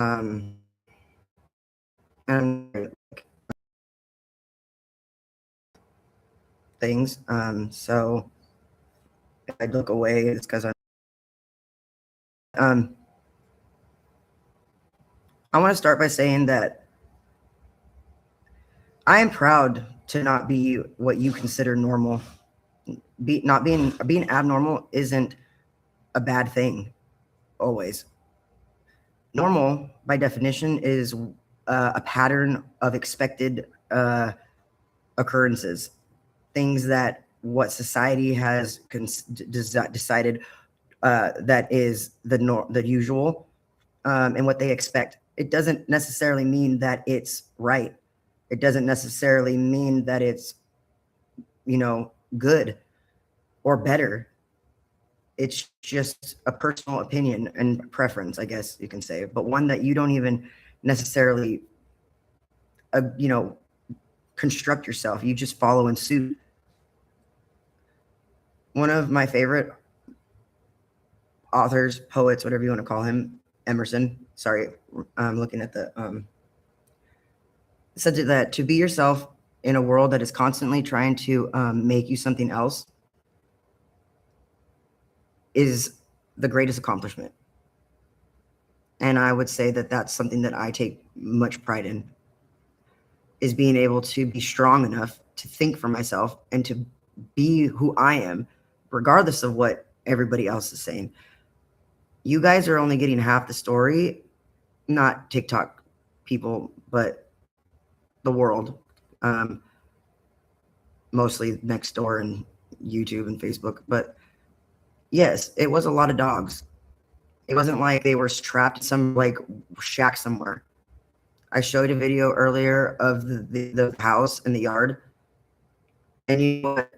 and things. So if I look away, it's because um, I want to start by saying that I am proud to not be what you consider normal. Being abnormal isn't a bad thing always. Normal, by definition, is a pattern of expected occurrences, things that what society has decided that is the usual, and what they expect. It doesn't necessarily mean that it's right. It doesn't necessarily mean that it's, good or better. It's just a personal opinion and preference, I guess you can say, but one that you don't even necessarily, you know, construct yourself. You just follow in suit. One of my favorite authors, poets, whatever you want to call him, Emerson. Sorry, I'm looking at the said that to be yourself in a world that is constantly trying to make you something else is the greatest accomplishment. And I would say that that's something that I take much pride in, is being able to be strong enough to think for myself and to be who I am, regardless of what everybody else is saying. You guys are only getting half the story, not TikTok people, but the world, mostly next door and YouTube and Facebook. But yes, it was a lot of dogs. It wasn't like they were trapped in some like shack somewhere. I showed a video earlier of the house and the yard, and you know what?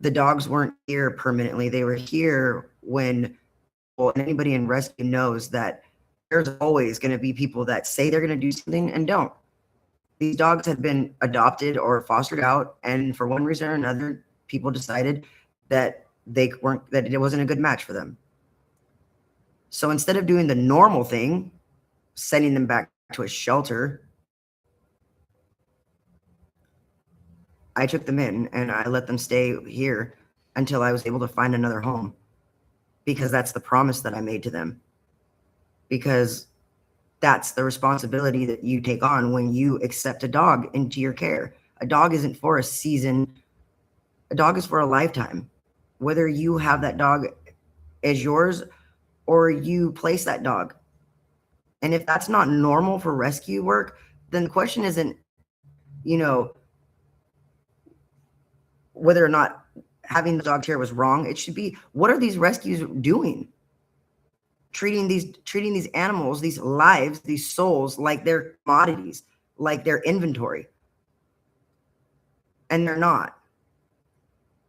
The dogs weren't here permanently. They were here when, well, and anybody in rescue knows that there's always going to be people that say they're going to do something and don't. These dogs had been adopted or fostered out, and for one reason or another, people decided that that it wasn't a good match for them. So instead of doing the normal thing, sending them back to a shelter, I took them in and I let them stay here until I was able to find another home, because that's the promise that I made to them. Because that's the responsibility that you take on when you accept a dog into your care. A dog isn't for a season. A dog is for a lifetime. Whether you have that dog as yours or you place that dog. And if that's not normal for rescue work, then the question isn't, you know, whether or not having the dog here was wrong. It should be, what are these rescues doing? Treating these animals, these lives, these souls like they're commodities, like they're inventory. And they're not.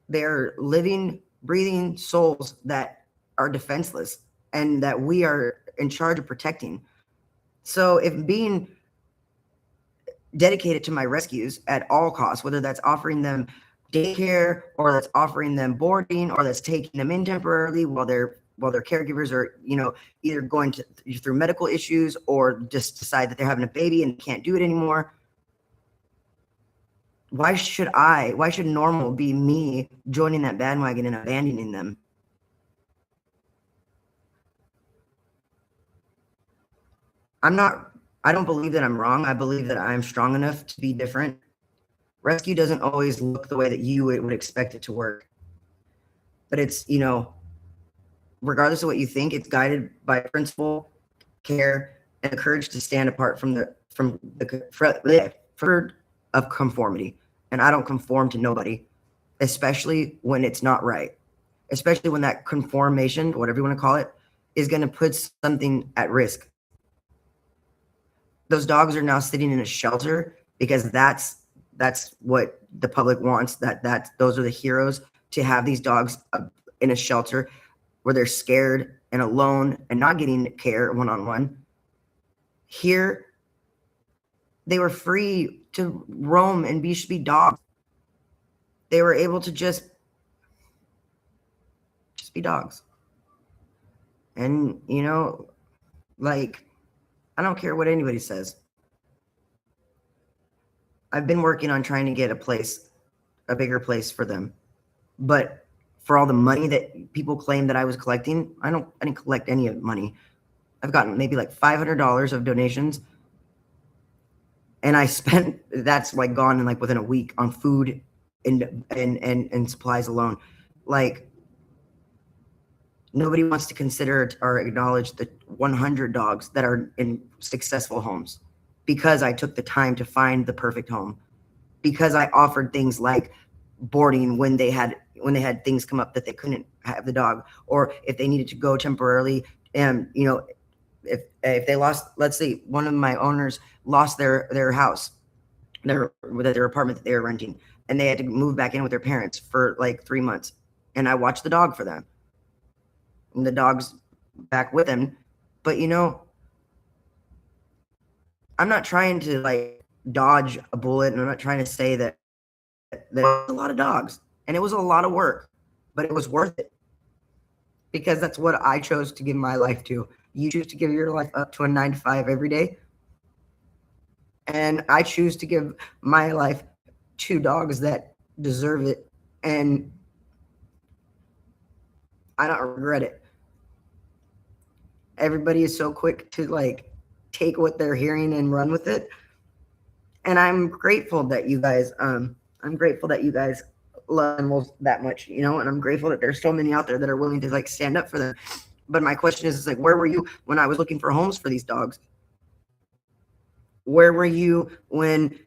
They're living, breathing souls that are defenseless and that we are in charge of protecting. So if being dedicated to my rescues at all costs, whether that's offering them daycare or that's offering them boarding or that's taking them in temporarily while their caregivers are, either going through medical issues or just decide that they're having a baby and can't do it anymore. Why should normal be me joining that bandwagon and abandoning them? I don't believe that I'm wrong. I believe that I'm strong enough to be different. Rescue doesn't always look the way that you would expect it to work. But it's, regardless of what you think, it's guided by principle, care, and the courage to stand apart from the of conformity. And I don't conform to nobody, especially when it's not right. Especially when that conformation, whatever you want to call it, is going to put something at risk. Those dogs are now sitting in a shelter because that's what the public wants. Those are the heroes, to have these dogs in a shelter where they're scared and alone and not getting care one-on-one. Here, they were free to roam and be dogs. They were able to just be dogs. And, like, I don't care what anybody says. I've been working on trying to get a bigger place for them. But for all the money that people claim that I was collecting, I didn't collect any of money. I've gotten maybe like $500 of donations, and I spent that's like gone in like within a week on food and supplies alone. Like, nobody wants to consider or acknowledge the 100 dogs that are in successful homes because I took the time to find the perfect home, because I offered things like boarding when they had things come up that they couldn't have the dog, or if they needed to go temporarily. And if they lost, let's say one of my owners lost their house, their apartment that they were renting, and they had to move back in with their parents for like 3 months, and I watched the dog for them, and the dog's back with them. But I'm not trying to like dodge a bullet, and I'm not trying to say that there was a lot of dogs and it was a lot of work, but it was worth it, because that's what I chose to give my life to. You choose to give your life up to a 9 to 5 every day, and I choose to give my life to dogs that deserve it, and I don't regret it. Everybody is so quick to like take what they're hearing and run with it, and I'm grateful that you guys love animals that much, and I'm grateful that there's so many out there that are willing to like stand up for them. But my question is like, where were you when I was looking for homes for these dogs? Where were you when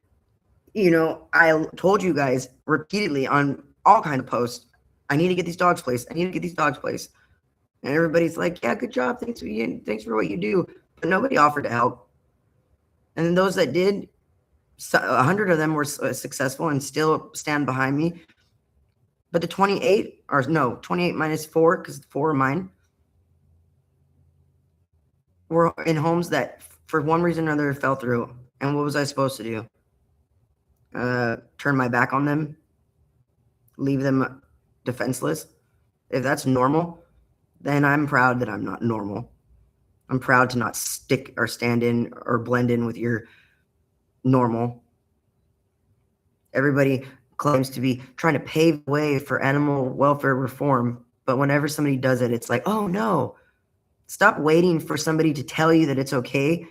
I told you guys repeatedly on all kind of posts, I need to get these dogs placed, and everybody's like, yeah, good job, thanks for what you do, but nobody offered to help. And those that did, 100 of them were successful and still stand behind me. But the 28 minus 4, because 4 are mine, were in homes that for one reason or another fell through. And what was I supposed to do? Turn my back on them? Leave them defenseless? If that's normal, then I'm proud that I'm not normal. I'm proud to not stick or stand in or blend in with your normal. Everybody claims to be trying to pave the way for animal welfare reform, but whenever somebody does it, it's like, oh no, stop waiting for somebody to tell you that it's okay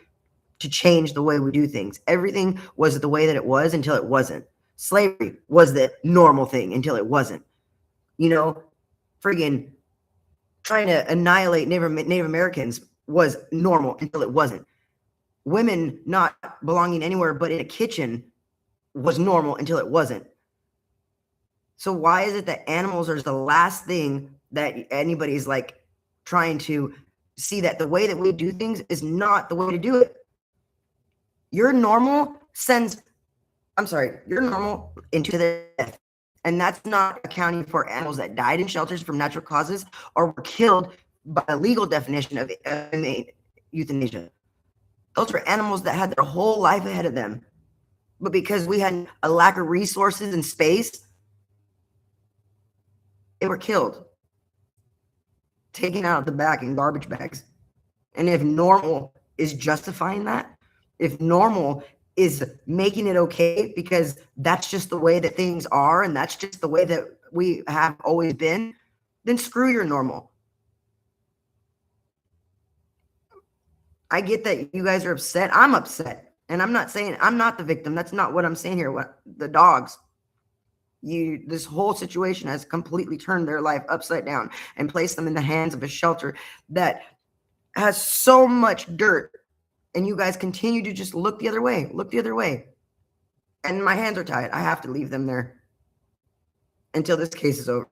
to change the way we do things. Everything was the way that it was until it wasn't. Slavery was the normal thing until it wasn't. Friggin' trying to annihilate Native Americans was normal until it wasn't. Women not belonging anywhere but in a kitchen was normal until it wasn't. So why is it that animals are the last thing that anybody's like trying to see, that the way that we do things is not the way to do it? Your normal into the death. And that's not accounting for animals that died in shelters from natural causes or were killed by a legal definition of euthanasia. Those were animals that had their whole life ahead of them. But because we had a lack of resources and space, they were killed, taken out of the back in garbage bags. And if normal is justifying that, if normal is making it okay because that's just the way that things are and that's just the way that we have always been, then screw your normal. I get that you guys are upset. I'm upset. And I'm not saying I'm not the victim. That's not what I'm saying here. What the dogs, this whole situation has completely turned their life upside down and placed them in the hands of a shelter that has so much dirt. And you guys continue to just look the other way. And my hands are tied. I have to leave them there until this case is over.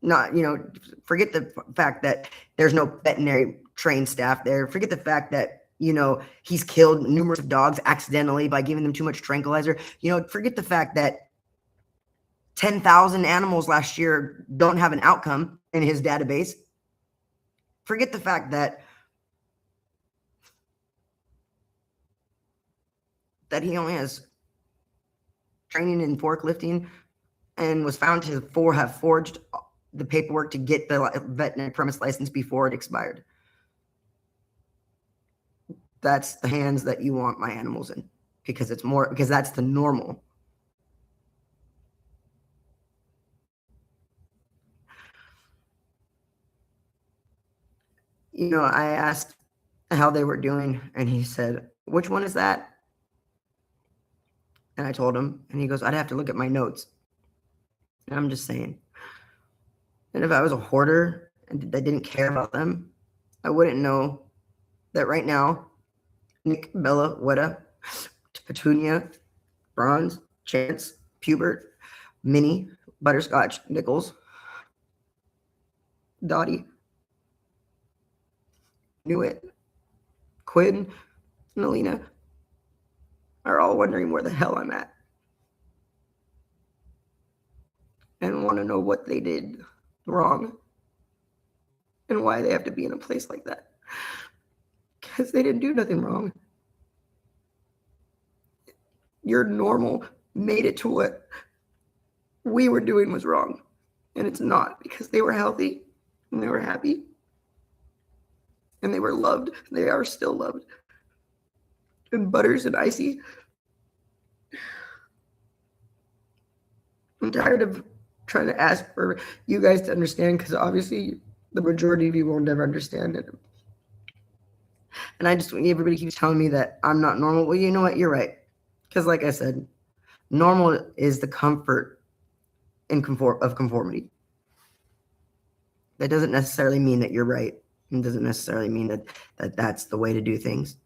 Not, forget the fact that there's no veterinary trained staff there. Forget the fact that, he's killed numerous dogs accidentally by giving them too much tranquilizer. Forget the fact that 10,000 animals last year don't have an outcome in his database. Forget the fact that he only has training in forklifting and was found to have forged the paperwork to get the veterinary premise license before it expired. that's the hands that you want my animals in, because that's the normal. I asked how they were doing, and he said, "Which one is that?" And I told him, and he goes, "I'd have to look at my notes." And I'm just saying. And if I was a hoarder and I didn't care about them, I wouldn't know that right now, Nick, Bella, Weta, Petunia, Bronze, Chance, Pubert, Minnie, Butterscotch, Nichols, Dottie, Newitt, Quinn, and Alina are all wondering where the hell I'm at and want to know what they did wrong and why they have to be in a place like that. Because they didn't do nothing wrong. Your normal made it to what we were doing was wrong. And it's not, because they were healthy and they were happy and they were loved. They are still loved. And Butters and Icy, I'm tired of trying to ask for you guys to understand, because obviously the majority of you won't ever understand it. And everybody keeps telling me that I'm not normal. Well, you know what? You're right. Because like I said, normal is the comfort of conformity. That doesn't necessarily mean that you're right. It doesn't necessarily mean that that's the way to do things.